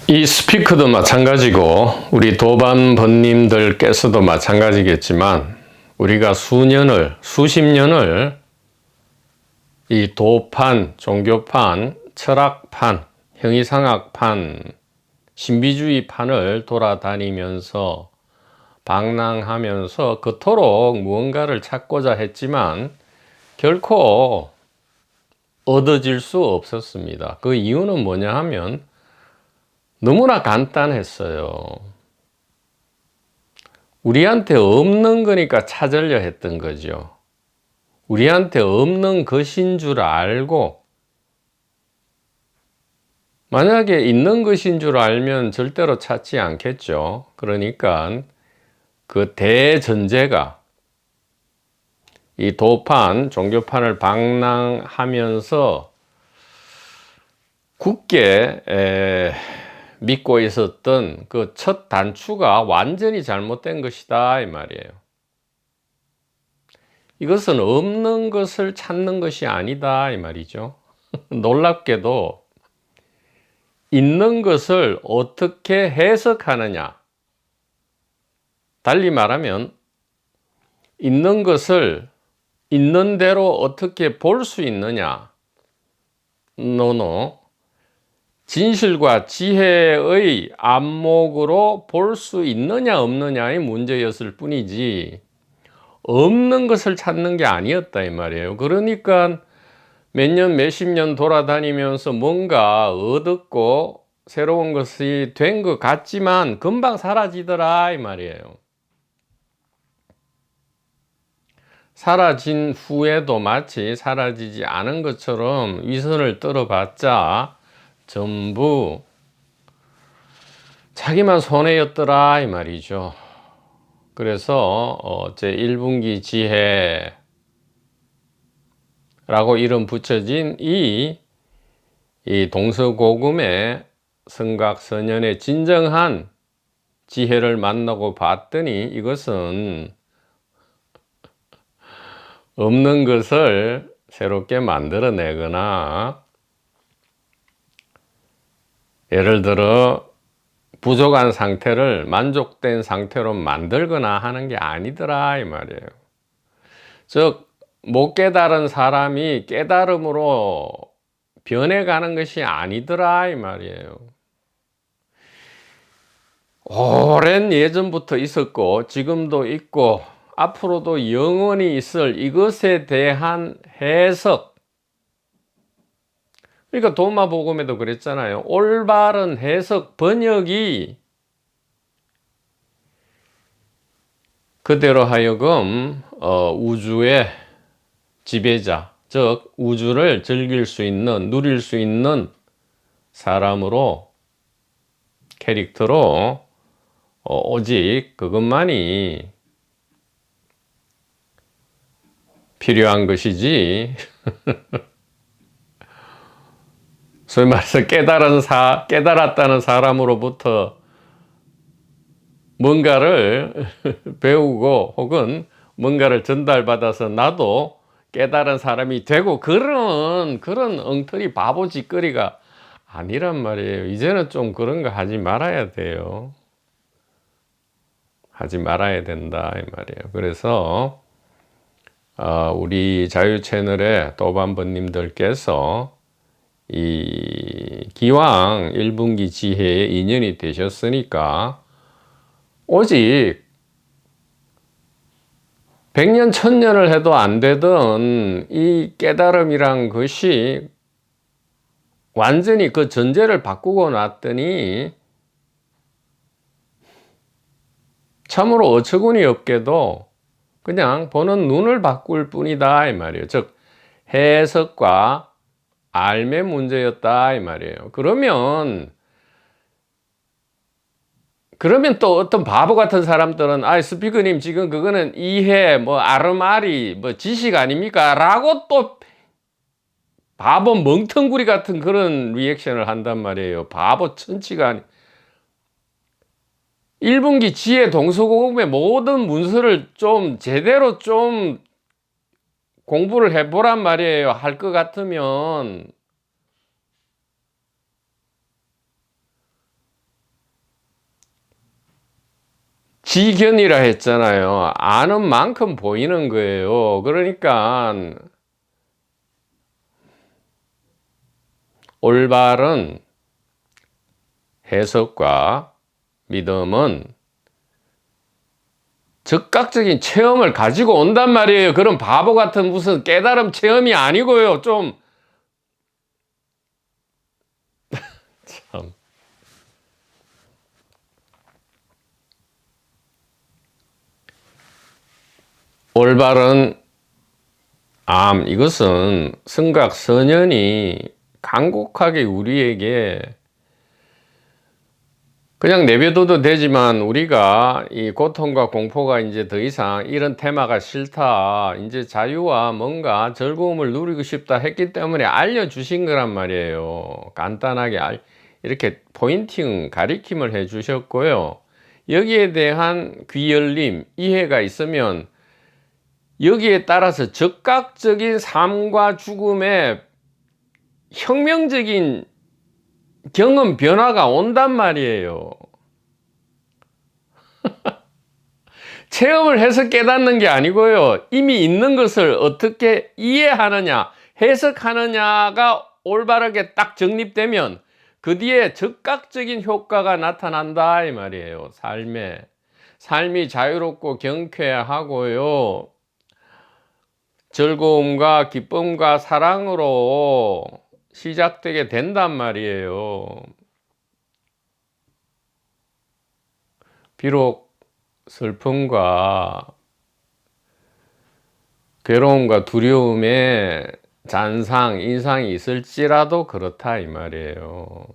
이 스피커도 마찬가지고 우리 도반번님들께서도 마찬가지겠지만 우리가 수십 년을 이 도판, 종교판, 철학판, 형이상학판, 신비주의 판을 돌아다니면서 방랑하면서 그토록 무언가를 찾고자 했지만 결코 얻어질 수 없었습니다. 그 이유는 뭐냐 하면 너무나 간단했어요. 우리한테 없는 거니까 찾으려 했던 거죠. 우리한테 없는 것인 줄 알고, 만약에 있는 것인 줄 알면 절대로 찾지 않겠죠. 그러니까 그 대전제가 이 도판, 종교판을 방랑하면서 굳게 믿고 있었던 그 첫 단추가 완전히 잘못된 것이다 이 말이에요. 이것은 없는 것을 찾는 것이 아니다 이 말이죠. 놀랍게도 있는 것을 어떻게 해석하느냐, 달리 말하면 있는 것을 있는 대로 어떻게 볼 수 있느냐, 진실과 지혜의 안목으로 볼 수 있느냐 없느냐의 문제였을 뿐이지 없는 것을 찾는 게 아니었다 이 말이에요. 그러니까 몇 년 몇십 년 돌아다니면서 뭔가 얻었고 새로운 것이 된 것 같지만 금방 사라지더라 이 말이에요. 사라진 후에도 마치 사라지지 않은 것처럼 위선을 떨어봤자 전부 자기만 손해였더라 이 말이죠. 그래서 제 1분기 지혜라고 이름 붙여진 이 동서고금의 성각선연의 진정한 지혜를 만나고 봤더니 이것은 없는 것을 새롭게 만들어내거나, 예를 들어 부족한 상태를 만족된 상태로 만들거나 하는 게 아니더라 이 말이에요. 즉 못 깨달은 사람이 깨달음으로 변해가는 것이 아니더라 이 말이에요. 오랜 예전부터 있었고 지금도 있고 앞으로도 영원히 있을 이것에 대한 해석, 그러니까 도마복음에도 그랬잖아요. 올바른 해석, 번역이 그대로 하여금 우주의 지배자, 즉 우주를 즐길 수 있는, 누릴 수 있는 사람으로, 캐릭터로 오직 그것만이 필요한 것이지 소위 말해서 깨달았다는 사람으로부터 뭔가를 배우고 혹은 뭔가를 전달받아서 나도 깨달은 사람이 되고 그런 엉터리 바보 짓거리가 아니란 말이에요. 이제는 좀 그런 거 하지 말아야 돼요. 하지 말아야 된다 이 말이에요. 그래서 우리 자유 채널의 또반번님들께서 이 기왕 1분기 지혜에 인연이 되셨으니까 오직 100년 1000년을 해도 안 되던 이 깨달음이란 것이 완전히 그 전제를 바꾸고 놨더니 참으로 어처구니 없게도 그냥 보는 눈을 바꿀 뿐이다 이 말이에요. 즉 해석과 알매 문제였다 이 말이에요. 그러면 또 어떤 바보 같은 사람들은 스피커님 지금 그거는 이해 아르마리 지식 아닙니까? 라고 또 바보 멍텅구리 같은 그런 리액션을 한단 말이에요. 바보 천치가 아니. 1분기 지혜 동서고금의 모든 문서를 좀 제대로 좀 공부를 해보란 말이에요. 할 것 같으면. 지견이라 했잖아요. 아는 만큼 보이는 거예요. 그러니까 올바른 해석과 믿음은 즉각적인 체험을 가지고 온단 말이에요. 그런 바보 같은 무슨 깨달음 체험이 아니고요. 좀 참. 올바른 암, 이것은 성각선연이 간곡하게 우리에게 그냥 내버려둬도 되지만 우리가 이 고통과 공포가 이제 더 이상 이런 테마가 싫다, 이제 자유와 뭔가 즐거움을 누리고 싶다 했기 때문에 알려주신 거란 말이에요. 간단하게 이렇게 포인팅, 가리킴을 해 주셨고요. 여기에 대한 귀열림, 이해가 있으면 여기에 따라서 즉각적인 삶과 죽음의 혁명적인 경험 변화가 온단 말이에요. 체험을 해서 깨닫는 게 아니고요. 이미 있는 것을 어떻게 이해하느냐, 해석하느냐가 올바르게 딱 정립되면 그 뒤에 즉각적인 효과가 나타난다 이 말이에요. 삶이 자유롭고 경쾌하고요. 즐거움과 기쁨과 사랑으로 시작되게 된단 말이에요. 비록 슬픔과 괴로움과 두려움에 잔상, 인상이 있을지라도 그렇다 이 말이에요.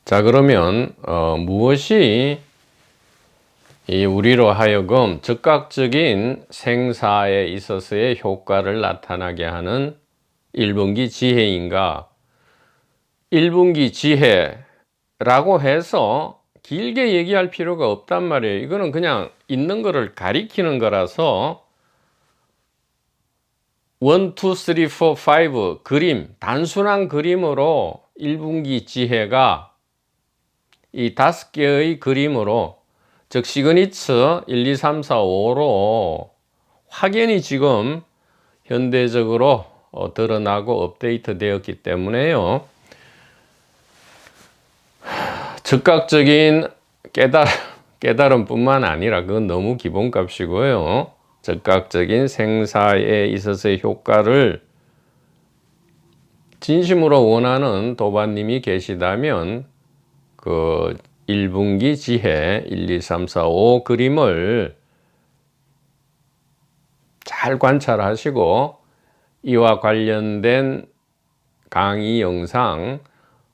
자, 그러면 무엇이 이 우리로 하여금 즉각적인 생사에 있어서의 효과를 나타나게 하는 1분기 지혜인가? 1분기 지혜라고 해서 길게 얘기할 필요가 없단 말이에요. 이거는 그냥 있는 거를 가리키는 거라서 1, 2, 3, 4, 5 그림, 단순한 그림으로 1분기 지혜가 이 5개의 그림으로 즉 시그니처 1, 2, 3, 4, 5로 확연히 지금 현대적으로 드러나고 업데이트 되었기 때문에요. 즉각적인 깨달음뿐만 아니라 그건 너무 기본값이고요. 즉각적인 생사에 있어서의 효과를 진심으로 원하는 도반님이 계시다면 그 1분기 지혜 1, 2, 3, 4, 5 그림을 잘 관찰하시고 이와 관련된 강의 영상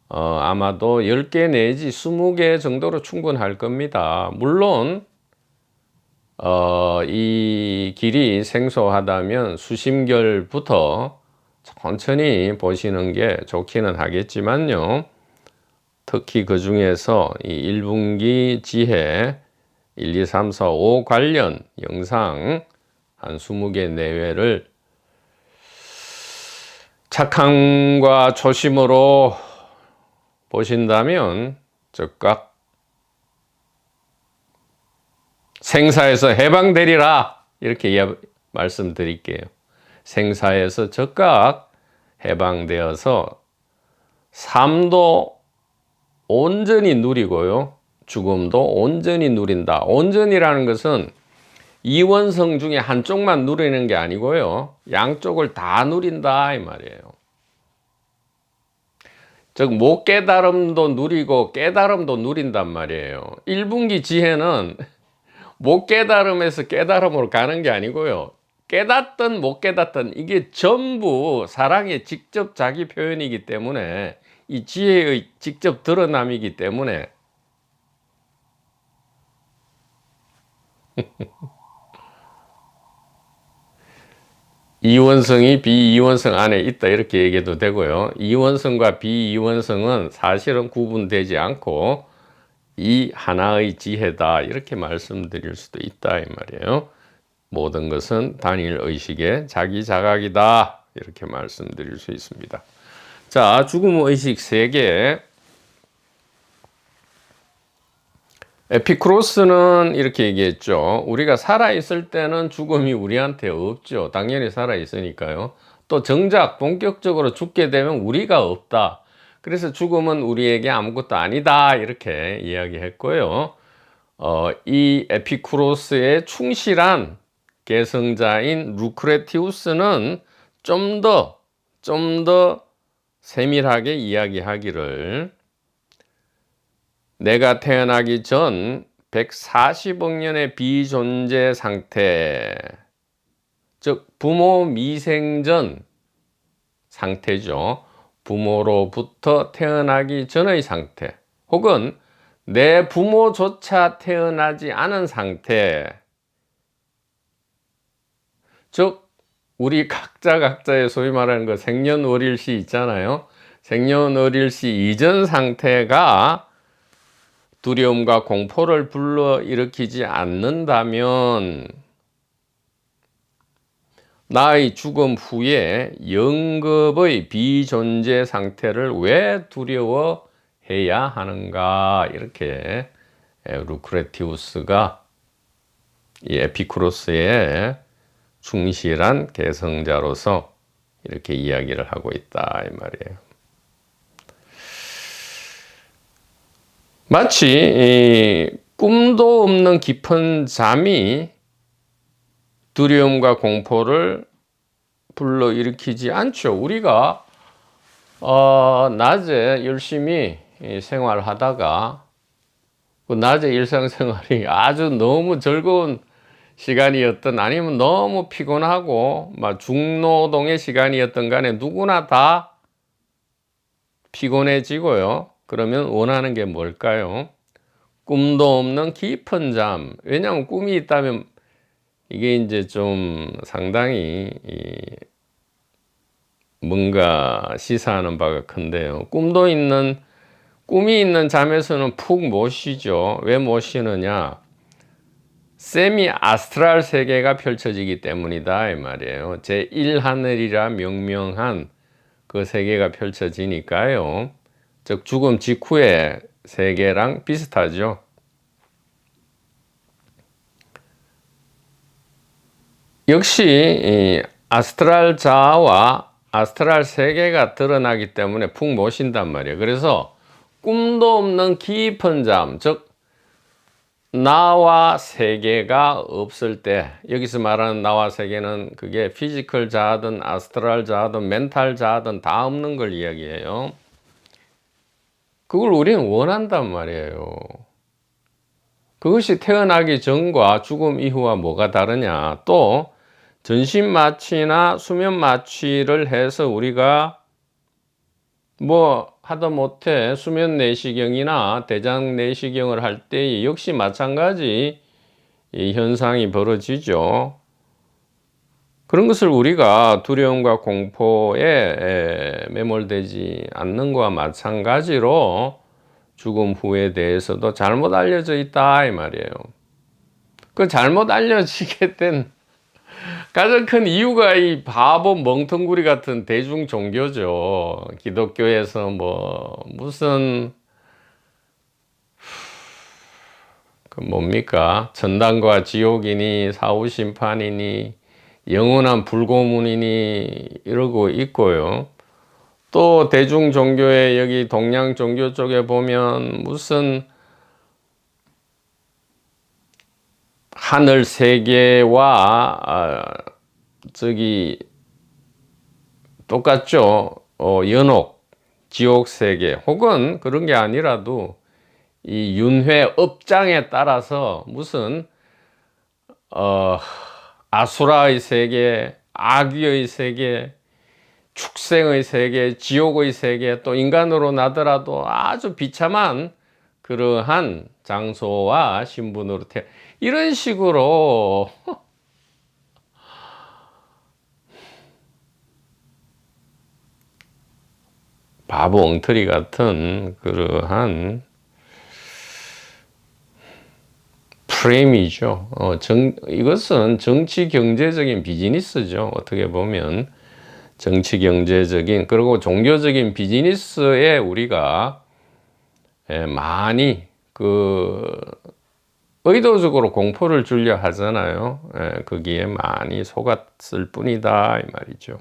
아마도 10개 내지 20개 정도로 충분할 겁니다. 물론 이 길이 생소하다면 수심결부터 천천히 보시는 게 좋기는 하겠지만요. 특히 그 중에서 이 1분기 지혜 1, 2, 3, 4, 5 관련 영상 한 20개 내외를 착함과 초심으로 보신다면 즉각 생사에서 해방되리라 이렇게 말씀드릴게요. 생사에서 즉각 해방되어서 삶도 온전히 누리고요. 죽음도 온전히 누린다. 온전이라는 것은 이원성 중에 한쪽만 누리는 게 아니고요. 양쪽을 다 누린다 이 말이에요. 즉 못 깨달음도 누리고 깨달음도 누린단 말이에요. 1분기 지혜는 못 깨달음에서 깨달음으로 가는 게 아니고요. 깨닫든 못 깨닫든 이게 전부 사랑의 직접 자기 표현이기 때문에 이 지혜의 직접 드러남이기 때문에 이원성이 비이원성 안에 있다 이렇게 얘기해도 되고요. 이원성과 비이원성은 사실은 구분되지 않고 이 하나의 지혜다 이렇게 말씀드릴 수도 있다 이 말이에요. 모든 것은 단일 의식의 자기 자각이다 이렇게 말씀드릴 수 있습니다. 자, 죽음 의식 세계 에피쿠로스는 이렇게 얘기했죠. 우리가 살아있을 때는 죽음이 우리한테 없죠. 당연히 살아있으니까요. 또 정작 본격적으로 죽게 되면 우리가 없다. 그래서 죽음은 우리에게 아무것도 아니다. 이렇게 이야기했고요. 이 에피쿠로스의 충실한 계승자인 루크레티우스는 좀 더 세밀하게 이야기하기를, 내가 태어나기 전 140억 년의 비존재 상태, 즉 부모 미생전 상태죠. 부모로부터 태어나기 전의 상태, 혹은 내 부모조차 태어나지 않은 상태, 즉 우리 각자의 소위 말하는 그 생년월일시 있잖아요. 생년월일시 이전 상태가 두려움과 공포를 불러일으키지 않는다면 나의 죽음 후에 영겁의 비존재 상태를 왜 두려워해야 하는가, 이렇게 루크레티우스가 이 에피쿠로스의 충실한 계승자로서 이렇게 이야기를 하고 있다, 이 말이에요. 마치 꿈도 없는 깊은 잠이 두려움과 공포를 불러일으키지 않죠. 우리가 낮에 열심히 생활하다가 그 낮에 일상생활이 아주 너무 즐거운 시간이었던, 아니면 너무 피곤하고 막 중노동의 시간이었던 간에 누구나 다 피곤해지고요. 그러면 원하는 게 뭘까요? 꿈도 없는 깊은 잠. 왜냐하면 꿈이 있다면 이게 이제 좀 상당히 뭔가 시사하는 바가 큰데요. 꿈이 있는 잠에서는 푹 못 쉬죠. 왜 못 쉬느냐? 세미 아스트랄 세계가 펼쳐지기 때문이다, 이 말이에요. 제1하늘이라 명명한 그 세계가 펼쳐지니까요. 즉 죽음 직후의 세계랑 비슷하죠. 역시 이 아스트랄 자아와 아스트랄 세계가 드러나기 때문에 푹 못 쉰단 말이에요. 그래서 꿈도 없는 깊은 잠, 즉 나와 세계가 없을 때, 여기서 말하는 나와 세계는 그게 피지컬 자아든 아스트랄 자아든 멘탈 자아든 다 없는 걸 이야기해요. 그걸 우리는 원한단 말이에요. 그것이 태어나기 전과 죽음 이후와 뭐가 다르냐? 또 전신 마취나 수면 마취를 해서 우리가 뭐 하다못해 수면 내시경이나 대장 내시경을 할 때 역시 마찬가지 이 현상이 벌어지죠. 그런 것을 우리가 두려움과 공포에 매몰되지 않는 것과 마찬가지로 죽음 후에 대해서도 잘못 알려져 있다, 이 말이에요. 그 잘못 알려지게 된 가장 큰 이유가 이 바보 멍텅구리 같은 대중 종교죠. 기독교에서 뭐 무슨 그 뭡니까? 천당과 지옥이니 사후심판이니 영원한 불고문이니 이러고 있고요. 또 대중 종교에 여기 동양 종교 쪽에 보면 무슨 하늘 세계와 저기 똑같죠. 연옥, 지옥 세계, 혹은 그런 게 아니라도 이 윤회 업장에 따라서 무슨 아수라의 세계, 아귀의 세계, 축생의 세계, 지옥의 세계, 또 인간으로 나더라도 아주 비참한 그러한 장소와 신분으로 이런 식으로 바보 엉터리 같은 그러한 프레임이죠. 이것은 정치 경제적인 비즈니스죠. 어떻게 보면 정치 경제적인, 그리고 종교적인 비즈니스에 우리가 많이 의도적으로 공포를 주려 하잖아요. 거기에 많이 속았을 뿐이다 이 말이죠.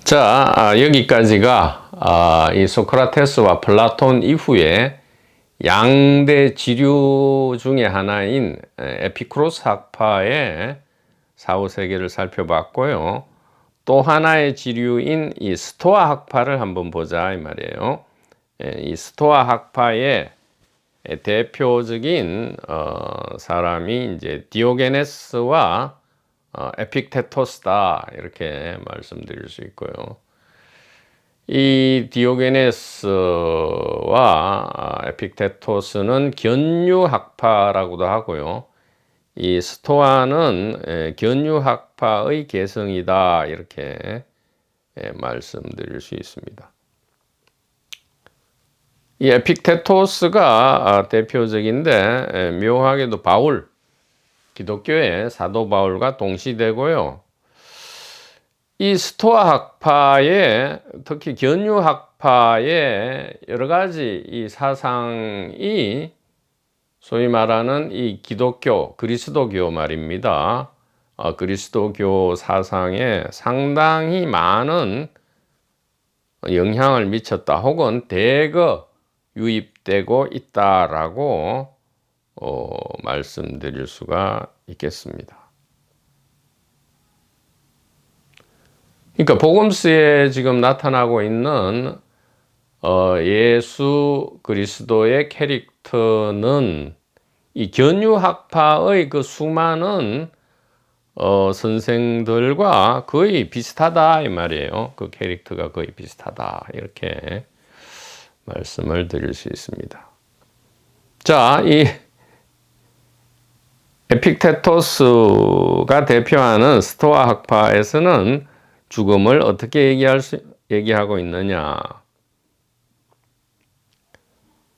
자, 여기까지가 이 소크라테스와 플라톤 이후에 양대 지류 중에 하나인 에피쿠로스 학파의 사후세계를 살펴봤고요. 또 하나의 지류인 이 스토아 학파를 한번 보자 이 말이에요. 이 스토아 학파의 대표적인 사람이 이제 디오게네스와 에픽테토스다 이렇게 말씀드릴 수 있고요. 이 디오게네스와 에픽테토스는 견유학파라고도 하고요. 이 스토아는 견유학파의 계승이다 이렇게 말씀드릴 수 있습니다. 이 에픽테토스가 대표적인데 묘하게도 바울, 기독교의 사도 바울과 동시되고요. 이 스토아 학파의 특히 견유 학파의 여러 가지 이 사상이 소위 말하는 이 기독교, 그리스도교 말입니다. 그리스도교 사상에 상당히 많은 영향을 미쳤다 혹은 대거 유입되고 있다라고 말씀드릴 수가 있겠습니다. 그러니까 복음서에 지금 나타나고 있는 예수 그리스도의 캐릭터는 이 견유학파의 그 수많은 선생들과 거의 비슷하다 이 말이에요. 그 캐릭터가 거의 비슷하다 이렇게 말씀을 드릴 수 있습니다. 자, 이 에픽테토스가 대표하는 스토아 학파에서는 죽음을 어떻게 얘기하고 있느냐?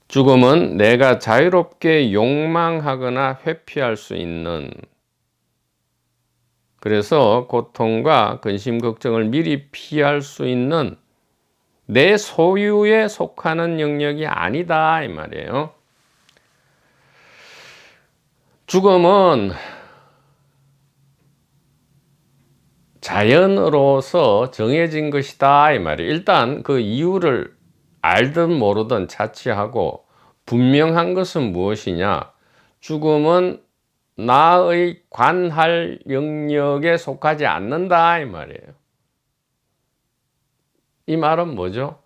죽음은 내가 자유롭게 욕망하거나 회피할 수 있는, 그래서 고통과 근심 걱정을 미리 피할 수 있는 내 소유에 속하는 영역이 아니다 이 말이에요. 죽음은 자연으로서 정해진 것이다 이 말이에요. 일단 그 이유를 알든 모르든 차치하고 분명한 것은 무엇이냐? 죽음은 나의 관할 영역에 속하지 않는다 이 말이에요. 이 말은 뭐죠?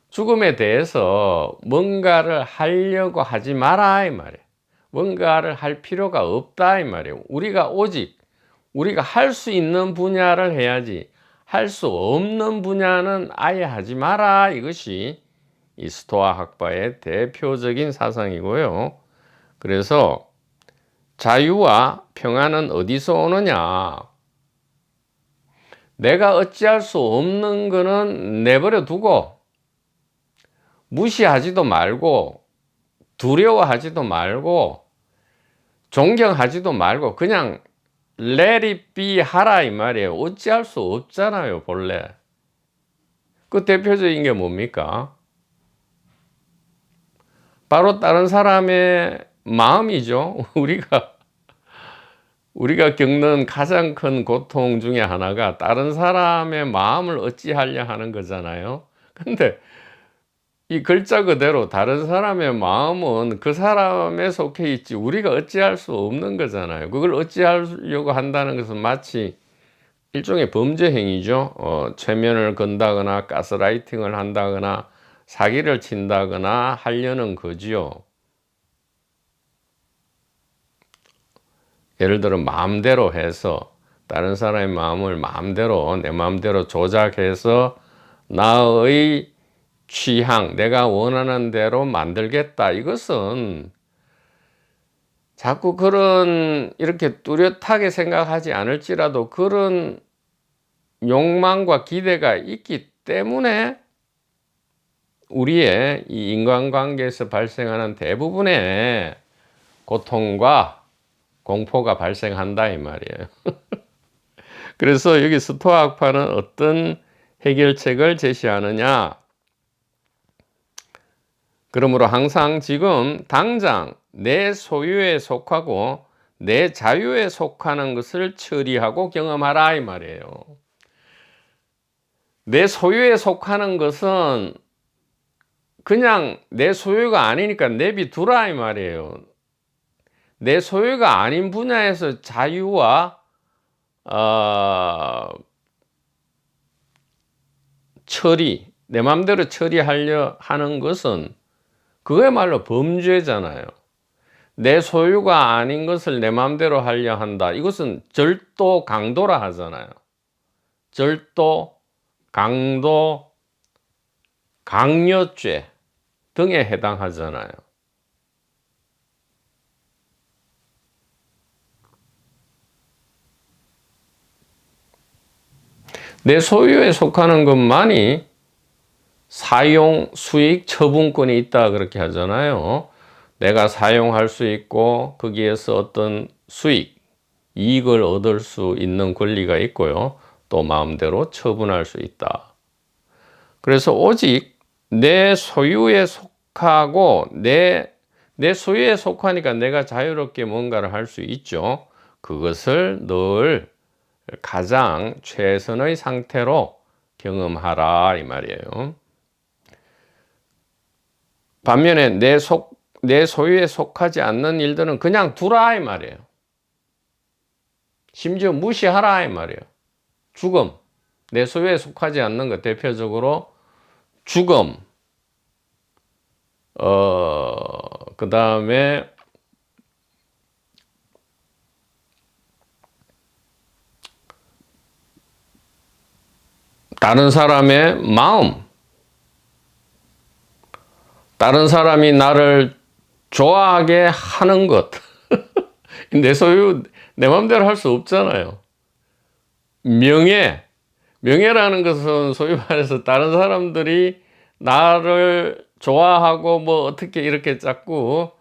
죽음에 대해서 뭔가를 하려고 하지 마라 이 말이에요. 뭔가를 할 필요가 없다 이 말이에요. 우리가 할 수 있는 분야를 해야지 할 수 없는 분야는 아예 하지 마라, 이것이 이 스토아 학파의 대표적인 사상이고요. 그래서 자유와 평안은 어디서 오느냐? 내가 어찌할 수 없는 거는 내버려 두고 무시하지도 말고 두려워하지도 말고 존경하지도 말고 그냥 let it be 하라 이 말이에요. 어찌할 수 없잖아요, 본래. 그 대표적인 게 뭡니까? 바로 다른 사람의 마음이죠. 우리가 겪는 가장 큰 고통 중에 하나가 다른 사람의 마음을 어찌하려 하는 거잖아요. 근데 이 글자 그대로 다른 사람의 마음은 그 사람에 속해 있지 우리가 어찌할 수 없는 거잖아요. 그걸 어찌하려고 한다는 것은 마치 일종의 범죄 행위죠. 최면을 건다거나 가스라이팅을 한다거나 사기를 친다거나 하려는 거지요. 예를 들어 마음대로 해서 다른 사람의 마음을 마음대로 내 마음대로 조작해서 나의 취향, 내가 원하는 대로 만들겠다. 이것은 자꾸 이렇게 뚜렷하게 생각하지 않을지라도 그런 욕망과 기대가 있기 때문에 우리의 이 인간관계에서 발생하는 대부분의 고통과 공포가 발생한다 이 말이에요. 그래서 여기 스토아 학파는 어떤 해결책을 제시하느냐. 그러므로 항상 지금 당장 내 소유에 속하고 내 자유에 속하는 것을 처리하고 경험하라 이 말이에요. 내 소유에 속하는 것은 그냥 내 소유가 아니니까 내비두라 이 말이에요. 내 소유가 아닌 분야에서 자유와 처리, 내 마음대로 처리하려 하는 것은 그거야말로 범죄잖아요. 내 소유가 아닌 것을 내 마음대로 하려 한다. 이것은 절도 강도라 하잖아요. 절도, 강도, 강요죄 등에 해당하잖아요. 내 소유에 속하는 것만이 사용, 수익, 처분권이 있다 그렇게 하잖아요. 내가 사용할 수 있고 거기에서 어떤 수익, 이익을 얻을 수 있는 권리가 있고요. 또 마음대로 처분할 수 있다. 그래서 오직 내 소유에 속하고 내 소유에 속하니까 내가 자유롭게 뭔가를 할 수 있죠. 그것을 늘 가장 최선의 상태로 경험하라 이 말이에요. 반면에 내 소유에 속하지 않는 일들은 그냥 두라 이 말이에요. 심지어 무시하라 이 말이에요. 죽음, 내 소유에 속하지 않는 것 대표적으로 죽음, 그 다음에 다른 사람의 마음, 다른 사람이 나를 좋아하게 하는 것. 내 소유, 내 마음대로 할 수 없잖아요. 명예라는 것은 소위 말해서 다른 사람들이 나를 좋아하고 뭐 어떻게 이렇게 자꾸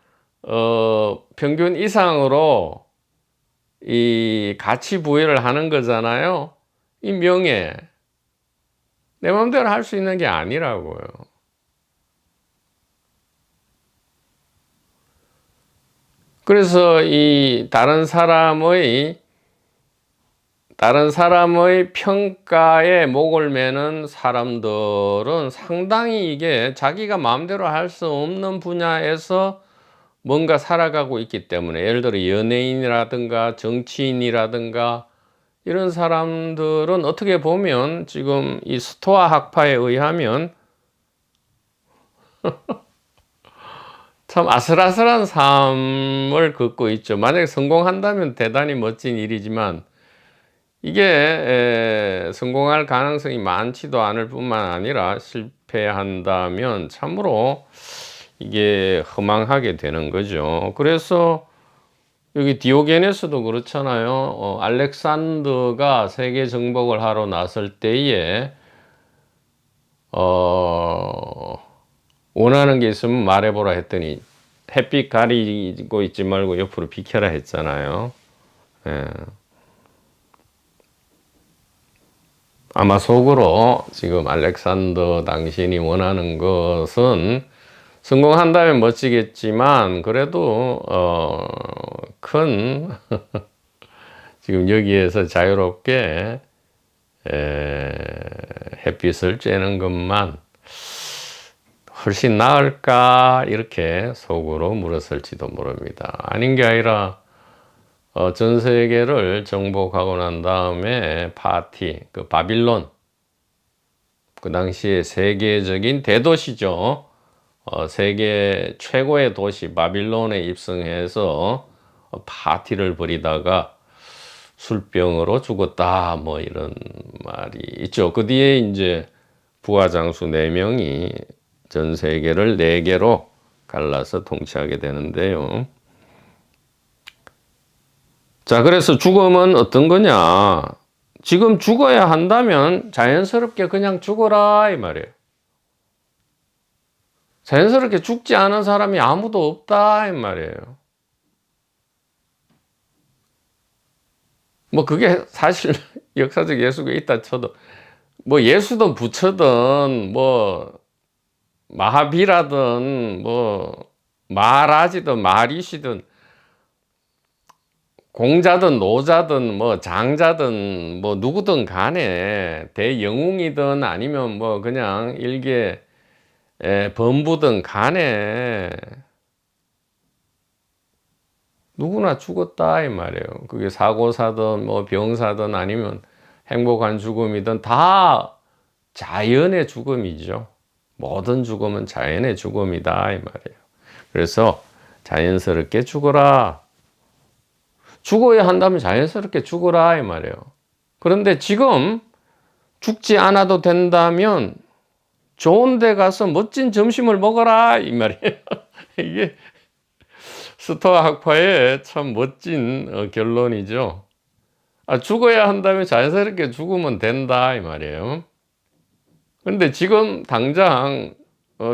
평균 이상으로 이 가치 부여를 하는 거잖아요. 이 명예, 내 마음대로 할 수 있는 게 아니라고요. 그래서 이 다른 사람의 평가에 목을 매는 사람들은 상당히 이게 자기가 마음대로 할 수 없는 분야에서 뭔가 살아가고 있기 때문에, 예를 들어 연예인이라든가 정치인이라든가 이런 사람들은 어떻게 보면 지금 이 스토아 학파에 의하면 참 아슬아슬한 삶을 걷고 있죠. 만약에 성공한다면 대단히 멋진 일이지만 이게 성공할 가능성이 많지도 않을 뿐만 아니라 실패한다면 참으로 이게 허망하게 되는 거죠. 그래서 여기 디오게네스도 그렇잖아요. 알렉산더가 세계 정복을 하러 나설 때에 원하는 게 있으면 말해보라 했더니 햇빛 가리고 있지 말고 옆으로 비켜라 했잖아요. 예. 아마 속으로 지금 알렉산더 당신이 원하는 것은 성공한다면 멋지겠지만 그래도 큰 지금 여기에서 자유롭게 햇빛을 쬐는 것만 훨씬 나을까 이렇게 속으로 물었을지도 모릅니다. 아닌 게 아니라 전 세계를 정복하고 난 다음에 파티, 그 바빌론, 그 당시에 세계적인 대도시죠. 세계 최고의 도시 바빌론에 입성해서 파티를 벌이다가 술병으로 죽었다, 뭐 이런 말이 있죠. 그 뒤에 이제 부하장수 4명이 전 세계를 4개로 갈라서 통치하게 되는데요. 자, 그래서 죽음은 어떤 거냐? 지금 죽어야 한다면 자연스럽게 그냥 죽어라 이 말이에요. 자연스럽게 죽지 않은 사람이 아무도 없다 이 말이에요. 뭐 그게 사실 역사적 예수가 있다 쳐도 뭐 예수든 부처든 뭐 마하비라든 뭐 마하라지든 마하리시든 공자든 노자든 뭐 장자든 뭐 누구든 간에 대영웅이든 아니면 뭐 그냥 일개 범부든 간에 누구나 죽었다 이 말이에요. 그게 사고사든 뭐 병사든 아니면 행복한 죽음이든 다 자연의 죽음이죠. 모든 죽음은 자연의 죽음이다 이 말이에요. 그래서 자연스럽게 죽어라. 죽어야 한다면 자연스럽게 죽어라 이 말이에요. 그런데 지금 죽지 않아도 된다면 좋은 데 가서 멋진 점심을 먹어라 이 말이에요. 이게 스토아 학파의 참 멋진 결론이죠. 죽어야 한다면 자연스럽게 죽으면 된다 이 말이에요. 그런데 지금 당장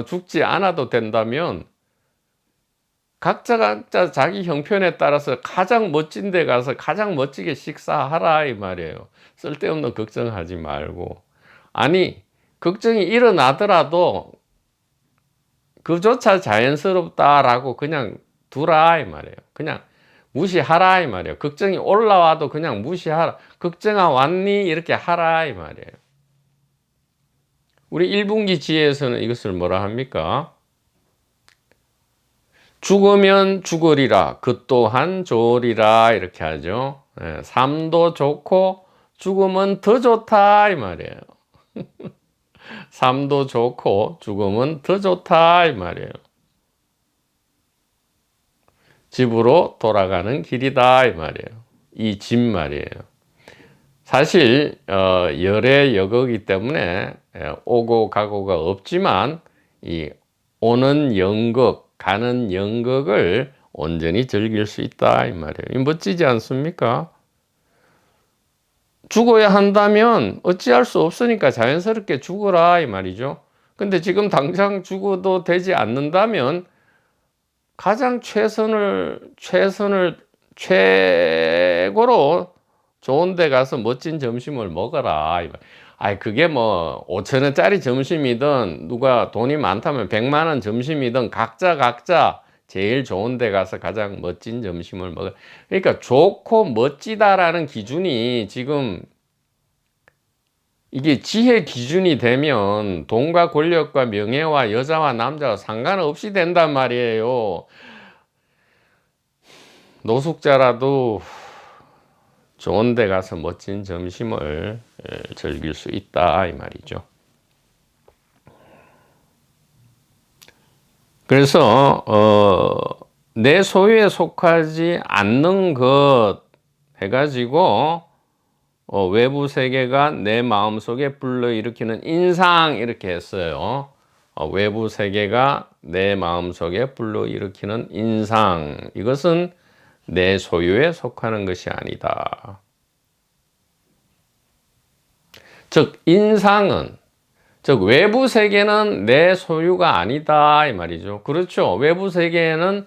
죽지 않아도 된다면 각자 자기 형편에 따라서 가장 멋진 데 가서 가장 멋지게 식사하라 이 말이에요. 쓸데없는 걱정하지 말고. 아니 걱정이 일어나더라도 그조차 자연스럽다라고 그냥 두라 이 말이에요. 그냥 무시하라 이 말이에요. 걱정이 올라와도 그냥 무시하라. 걱정아 왔니? 이렇게 하라 이 말이에요. 우리 1분기 지혜에서는 이것을 뭐라 합니까? 죽으면 죽으리라 그 또한 좋으리라 이렇게 하죠. 삶도 좋고 죽으면 더 좋다 이 말이에요. 삶도 좋고 죽으면 더 좋다 이 말이에요. 집으로 돌아가는 길이다 이 말이에요. 이 집 말이에요. 사실 열의 여거기 때문에 오고 가고가 없지만 이 오는 연극 가는 연극을 온전히 즐길 수 있다 이 말이에요. 멋지지 않습니까? 죽어야 한다면 어찌할 수 없으니까 자연스럽게 죽어라 이 말이죠. 근데 지금 당장 죽어도 되지 않는다면 가장 최고로 좋은 데 가서 멋진 점심을 먹어라. 아이, 그게 뭐 5,000원짜리 점심이든 누가 돈이 많다면 100만 원 점심이든 각자 제일 좋은 데 가서 가장 멋진 점심을 먹어. 그러니까 좋고 멋지다라는 기준이 지금 이게 지혜 기준이 되면 돈과 권력과 명예와 여자와 남자와 상관없이 된단 말이에요. 노숙자라도 좋은 데 가서 멋진 점심을 즐길 수 있다 이 말이죠. 그래서 내 소유에 속하지 않는 것 해가지고 외부 세계가 내 마음속에 불러일으키는 인상 이렇게 했어요. 외부 세계가 내 마음속에 불러일으키는 인상 이것은 내 소유에 속하는 것이 아니다. 즉 인상은 즉 외부 세계는 내 소유가 아니다 이 말이죠. 그렇죠. 외부 세계에는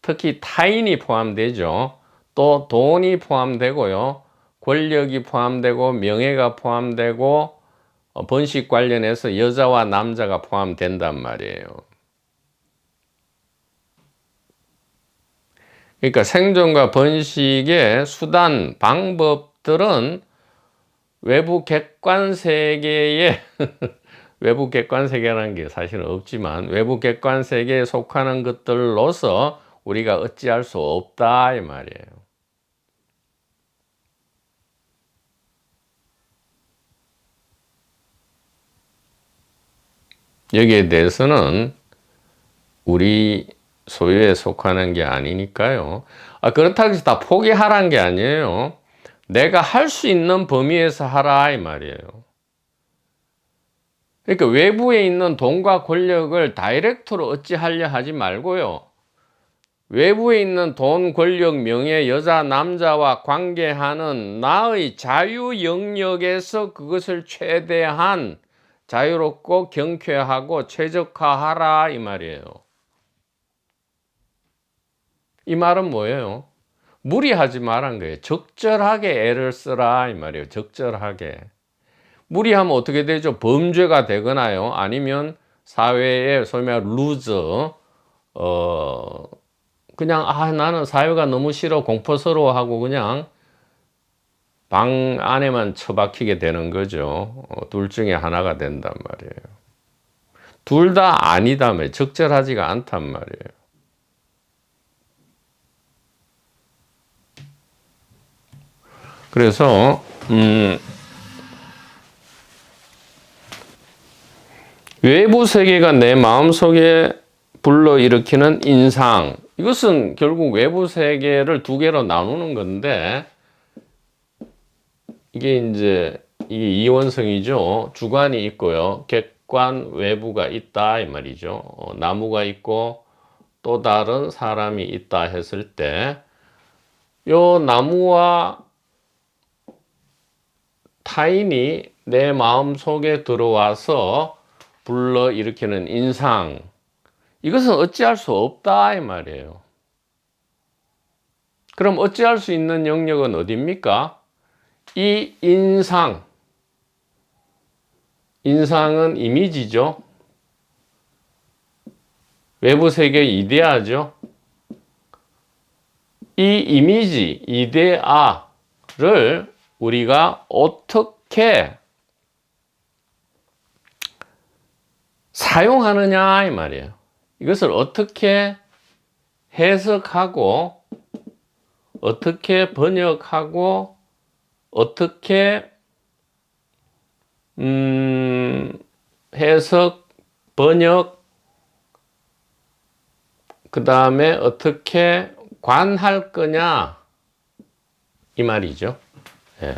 특히 타인이 포함되죠. 또 돈이 포함되고요. 권력이 포함되고 명예가 포함되고 번식 관련해서 여자와 남자가 포함된단 말이에요. 그러니까 생존과 번식의 수단, 방법들은 외부 객관 세계에 외부 객관 세계라는 게 사실은 없지만 외부 객관 세계에 속하는 것들로서 우리가 어찌할 수 없다 이 말이에요. 여기에 대해서는 우리 소유에 속하는 게 아니니까요. 그렇다고 해서 다 포기하라는 게 아니에요. 내가 할 수 있는 범위에서 하라 이 말이에요. 그러니까 외부에 있는 돈과 권력을 다이렉트로 어찌하려 하지 말고요. 외부에 있는 돈, 권력, 명예, 여자, 남자와 관계하는 나의 자유 영역에서 그것을 최대한 자유롭고 경쾌하고 최적화하라 이 말이에요. 이 말은 뭐예요? 무리하지 말란 거예요. 적절하게 애를 쓰라 이 말이에요. 적절하게. 무리하면 어떻게 되죠? 범죄가 되거나요. 아니면 사회에 소위 말해 루저, 그냥 나는 사회가 너무 싫어 공포스러워하고 그냥 방 안에만 처박히게 되는 거죠. 둘 중에 하나가 된단 말이에요. 둘 다 아니다며 적절하지가 않단 말이에요. 그래서 외부 세계가 내 마음속에 불러일으키는 인상, 이것은 결국 외부 세계를 두 개로 나누는 건데, 이게 이제 이게 이원성이죠. 주관이 있고요, 객관 외부가 있다 이 말이죠. 나무가 있고 또 다른 사람이 있다 했을 때, 요 나무와 타인이 내 마음 속에 들어와서 불러일으키는 인상, 이것은 어찌할 수 없다 이 말이에요. 그럼 어찌할 수 있는 영역은 어디입니까? 이 인상은 이미지죠. 외부 세계 이데아죠. 이 이미지, 이데아를 우리가 어떻게 사용하느냐 이 말이에요. 이것을 어떻게 해석하고 어떻게 번역하고 어떻게 해석, 번역, 그 다음에 어떻게 관할 거냐 이 말이죠. 예.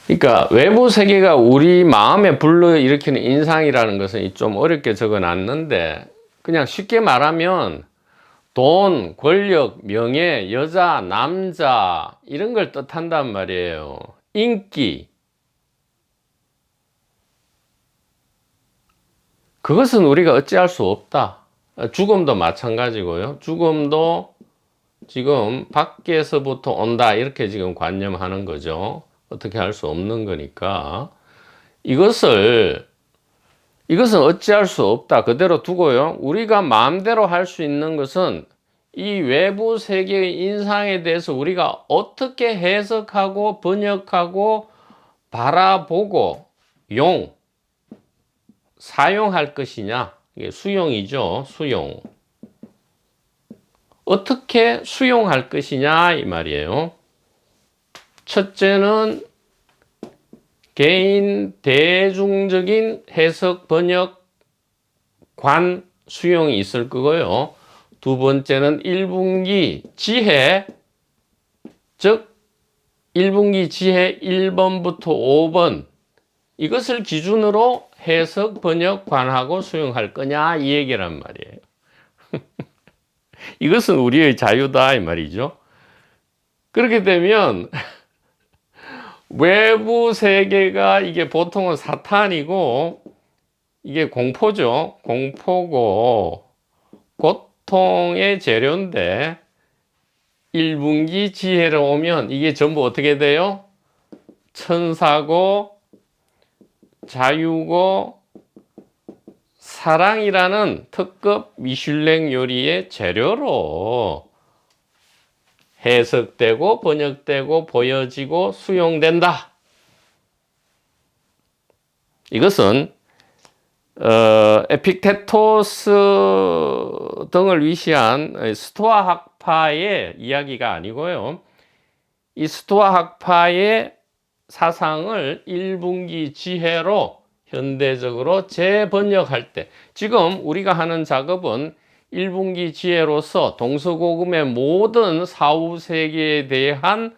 그러니까 외부 세계가 우리 마음에 불러일으키는 인상이라는 것은 좀 어렵게 적어놨는데, 그냥 쉽게 말하면 돈, 권력, 명예, 여자, 남자 이런 걸 뜻한단 말이에요. 인기. 그것은 우리가 어찌할 수 없다. 죽음도 마찬가지고요. 죽음도 지금 밖에서부터 온다 이렇게 지금 관념하는 거죠. 어떻게 할 수 없는 거니까. 이것은 어찌할 수 없다. 그대로 두고요. 우리가 마음대로 할 수 있는 것은 이 외부 세계의 인상에 대해서 우리가 어떻게 해석하고 번역하고 바라보고 사용할 것이냐. 이게 수용이죠. 수용. 어떻게 수용할 것이냐 이 말이에요. 첫째는 개인 대중적인 해석, 번역, 관, 수용이 있을 거고요. 두 번째는 1분기 지혜, 즉 1분기 지혜 1번부터 5번, 이것을 기준으로 해석, 번역, 관하고 수용할 거냐 이 얘기란 말이에요. 이것은 우리의 자유다 이 말이죠. 그렇게 되면 외부 세계가 이게 보통은 사탄이고 이게 공포죠. 공포고 고통의 재료인데 1분기 지혜로 오면 이게 전부 어떻게 돼요? 천사고 자유고 사랑이라는 특급 미슐랭 요리의 재료로 해석되고 번역되고 보여지고 수용된다. 이것은 에픽테토스 등을 위시한 스토아 학파의 이야기가 아니고요. 이 스토아 학파의 사상을 1분기 지혜로 현대적으로 재번역할 때, 지금 우리가 하는 작업은 1분기 지혜로서 동서고금의 모든 사후세계에 대한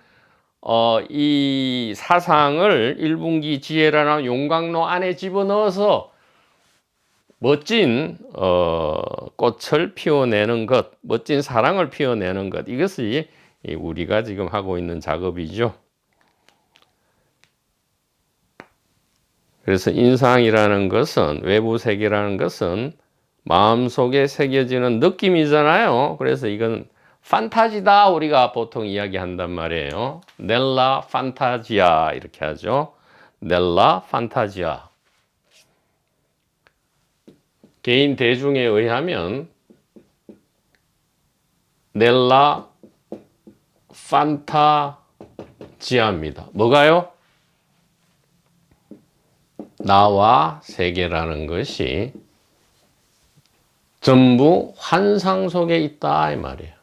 이 사상을 1분기 지혜라는 용광로 안에 집어넣어서 멋진 꽃을 피워내는 것, 멋진 사랑을 피워내는 것, 이것이 우리가 지금 하고 있는 작업이죠. 그래서 인상이라는 것은, 외부 세계라는 것은 마음속에 새겨지는 느낌이잖아요. 그래서 이건 판타지다 우리가 보통 이야기한단 말이에요. 넬라 판타지아 이렇게 하죠. 넬라 판타지아. 개인 대중에 의하면 넬라 판타지아입니다. 뭐가요? 나와 세계라는 것이 전부 환상 속에 있다 이 말이에요.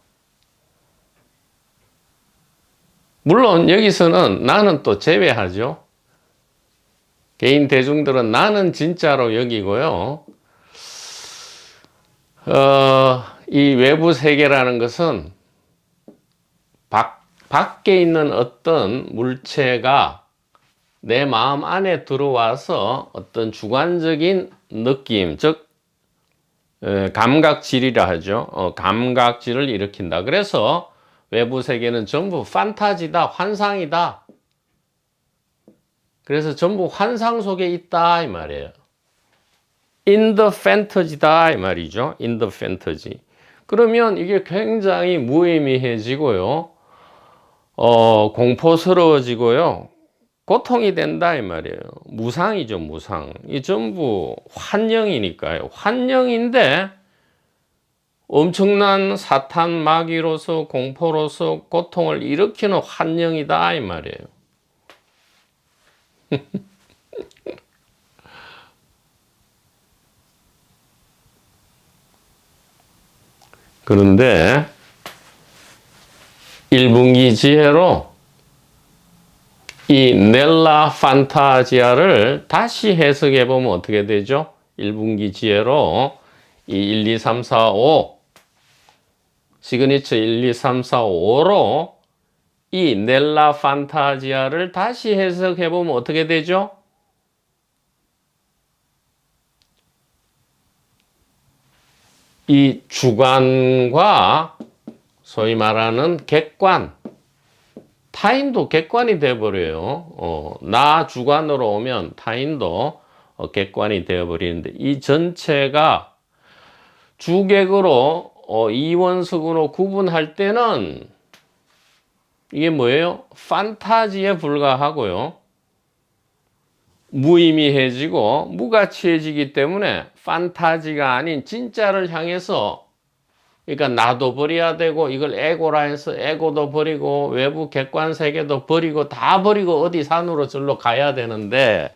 물론 여기서는 나는 또 제외하죠. 개인 대중들은 나는 진짜로 여기고요. 이 외부 세계라는 것은 밖에 있는 어떤 물체가 내 마음 안에 들어와서 어떤 주관적인 느낌, 즉 감각질이라 하죠. 감각질을 일으킨다. 그래서 외부 세계는 전부 판타지다, 환상이다. 그래서 전부 환상 속에 있다 이 말이에요. In the fantasy다 이 말이죠. In the fantasy. 그러면 이게 굉장히 무의미해지고요. 공포스러워지고요. 고통이 된다 이 말이에요. 무상이죠, 무상. 이 전부 환영이니까요. 환영인데 엄청난 사탄 마귀로서 공포로서 고통을 일으키는 환영이다 이 말이에요. 그런데 1분기 지혜로 이 넬라 판타지아를 다시 해석해 보면 어떻게 되죠? 1분기 지혜로 이 1, 2, 3, 4, 5 시그니처 1, 2, 3, 4, 5로 이 넬라 판타지아를 다시 해석해 보면 어떻게 되죠? 이 주관과 소위 말하는 객관, 타인도 객관이 되어버려요. 나 주관으로 오면 타인도 객관이 되어버리는데 이 전체가 주객으로 이원석으로 구분할 때는 이게 뭐예요? 판타지에 불과하고요. 무의미해지고 무가치해지기 때문에 판타지가 아닌 진짜를 향해서 그러니까 나도 버려야 되고 이걸 에고라 해서 에고도 버리고 외부 객관 세계도 버리고 다 버리고 어디 산으로 절로 가야 되는데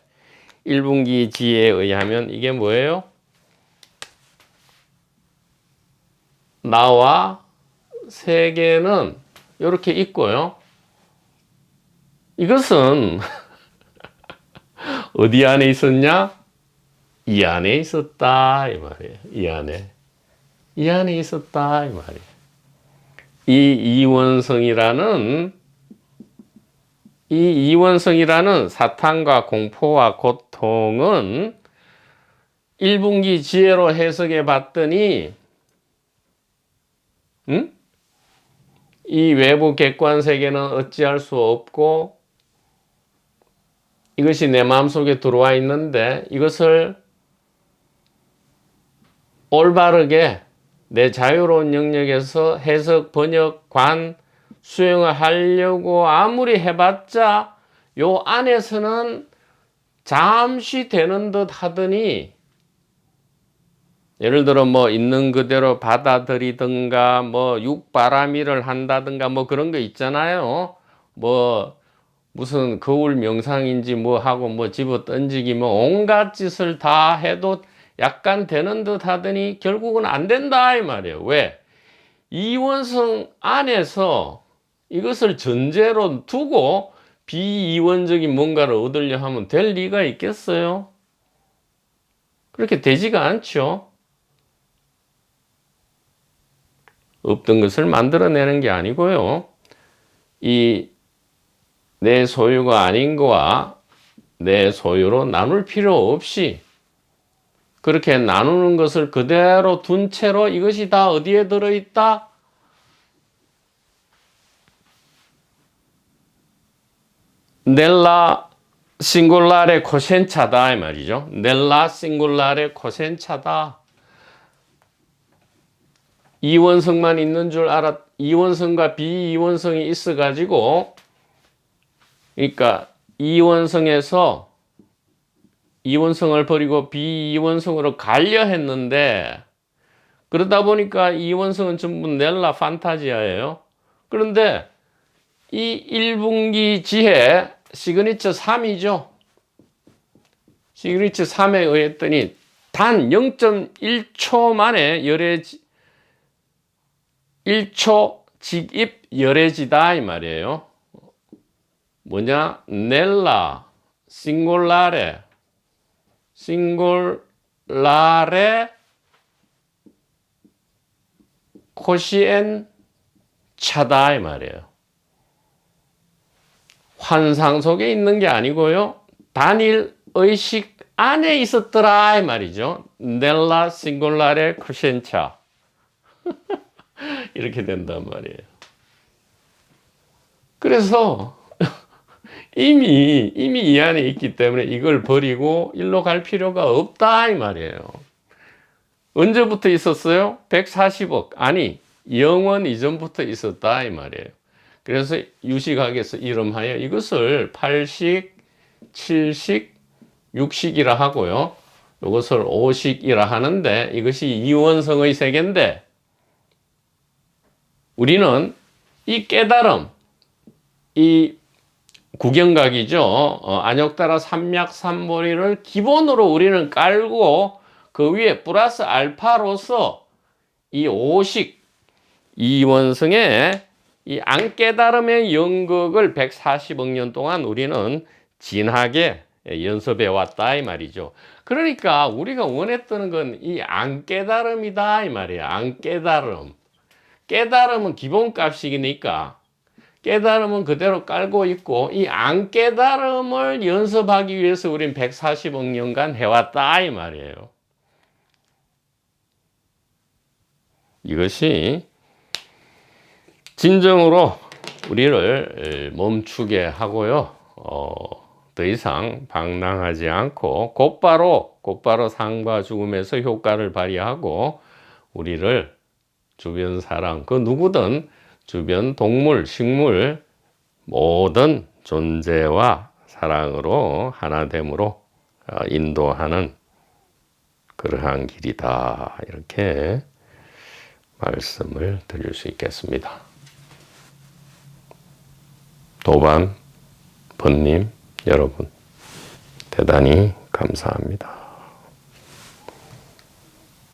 1분기 지혜에 의하면 이게 뭐예요? 나와 세계는 이렇게 있고요. 이것은 어디 안에 있었냐? 이 안에 있었다 이 말이에요. 이 안에 있었다 이 말이에요. 이 이원성이라는 사탄과 공포와 고통은 1분기 지혜로 해석해 봤더니 이 외부 객관 세계는 어찌할 수 없고 이것이 내 마음속에 들어와 있는데 이것을 올바르게 내 자유로운 영역에서 해석, 번역, 관, 수용을 하려고 아무리 해봤자 요 안에서는 잠시 되는 듯 하더니 예를 들어 뭐 있는 그대로 받아들이든가 뭐 육바라밀을 한다든가 뭐 그런 거 있잖아요. 뭐 무슨 거울 명상인지 뭐 하고 뭐 집어 던지기 뭐 온갖 짓을 다 해도 약간 되는 듯 하더니 결국은 안 된다 이 말이에요. 왜? 이원성 안에서 이것을 전제로 두고 비이원적인 뭔가를 얻으려 하면 될 리가 있겠어요? 그렇게 되지가 않죠. 없던 것을 만들어내는 게 아니고요. 이 내 소유가 아닌 거와 내 소유로 나눌 필요 없이 그렇게 나누는 것을 그대로 둔 채로 이것이 다 어디에 들어있다? 넬라 싱굴라레 코센차다 이 말이죠. 넬라 싱굴라레 코센차다. 이원성만 있는 줄 이원성과 비이원성이 있어 가지고, 그러니까 이원성에서 이원성을 버리고 비이원성으로 가려 했는데, 그러다 보니까 이원성은 전부 넬라 판타지아예요. 그런데 이 1분기 지혜 시그니처 3이죠. 시그니처 3에 의했더니 단 0.1초 만에 1초 직입 열애지다 이 말이에요. 뭐냐? 넬라 싱골라레 코시엔 차다 이 말이에요. 환상 속에 있는 게 아니고요. 단일 의식 안에 있었더라 이 말이죠. 넬라 싱골라레 코시엔 차. 이렇게 된단 말이에요. 그래서 이미 이 안에 있기 때문에 이걸 버리고 일로 갈 필요가 없다 이 말이에요. 언제부터 있었어요? 140억. 아니, 영원 이전부터 있었다 이 말이에요. 그래서 유식학에서 이름하여 이것을 8식, 7식, 6식이라 하고요. 이것을 5식이라 하는데, 이것이 이원성의 세계인데, 우리는 이 깨달음, 이 구경각이죠. 안욕따라 삼맥삼보리를 기본으로 우리는 깔고 그 위에 플러스 알파로서 이 오식 이원성의 이 안깨달음의 연극을 140억 년 동안 우리는 진하게 연습해 왔다 이 말이죠. 그러니까 우리가 원했던 건 이 안깨달음이다 이 말이에요. 안깨달음. 깨달음은 기본값이니까 깨달음은 그대로 깔고 있고, 이 안깨달음을 연습하기 위해서 우린 140억 년간 해왔다 이 말이에요. 이것이 진정으로 우리를 멈추게 하고요. 더 이상 방랑하지 않고 곧바로 상과 죽음에서 효과를 발휘하고 우리를 주변 사람, 그 누구든 주변 동물, 식물 모든 존재와 사랑으로 하나됨으로 인도하는 그러한 길이다. 이렇게 말씀을 드릴 수 있겠습니다. 도반, 번님, 여러분 대단히 감사합니다.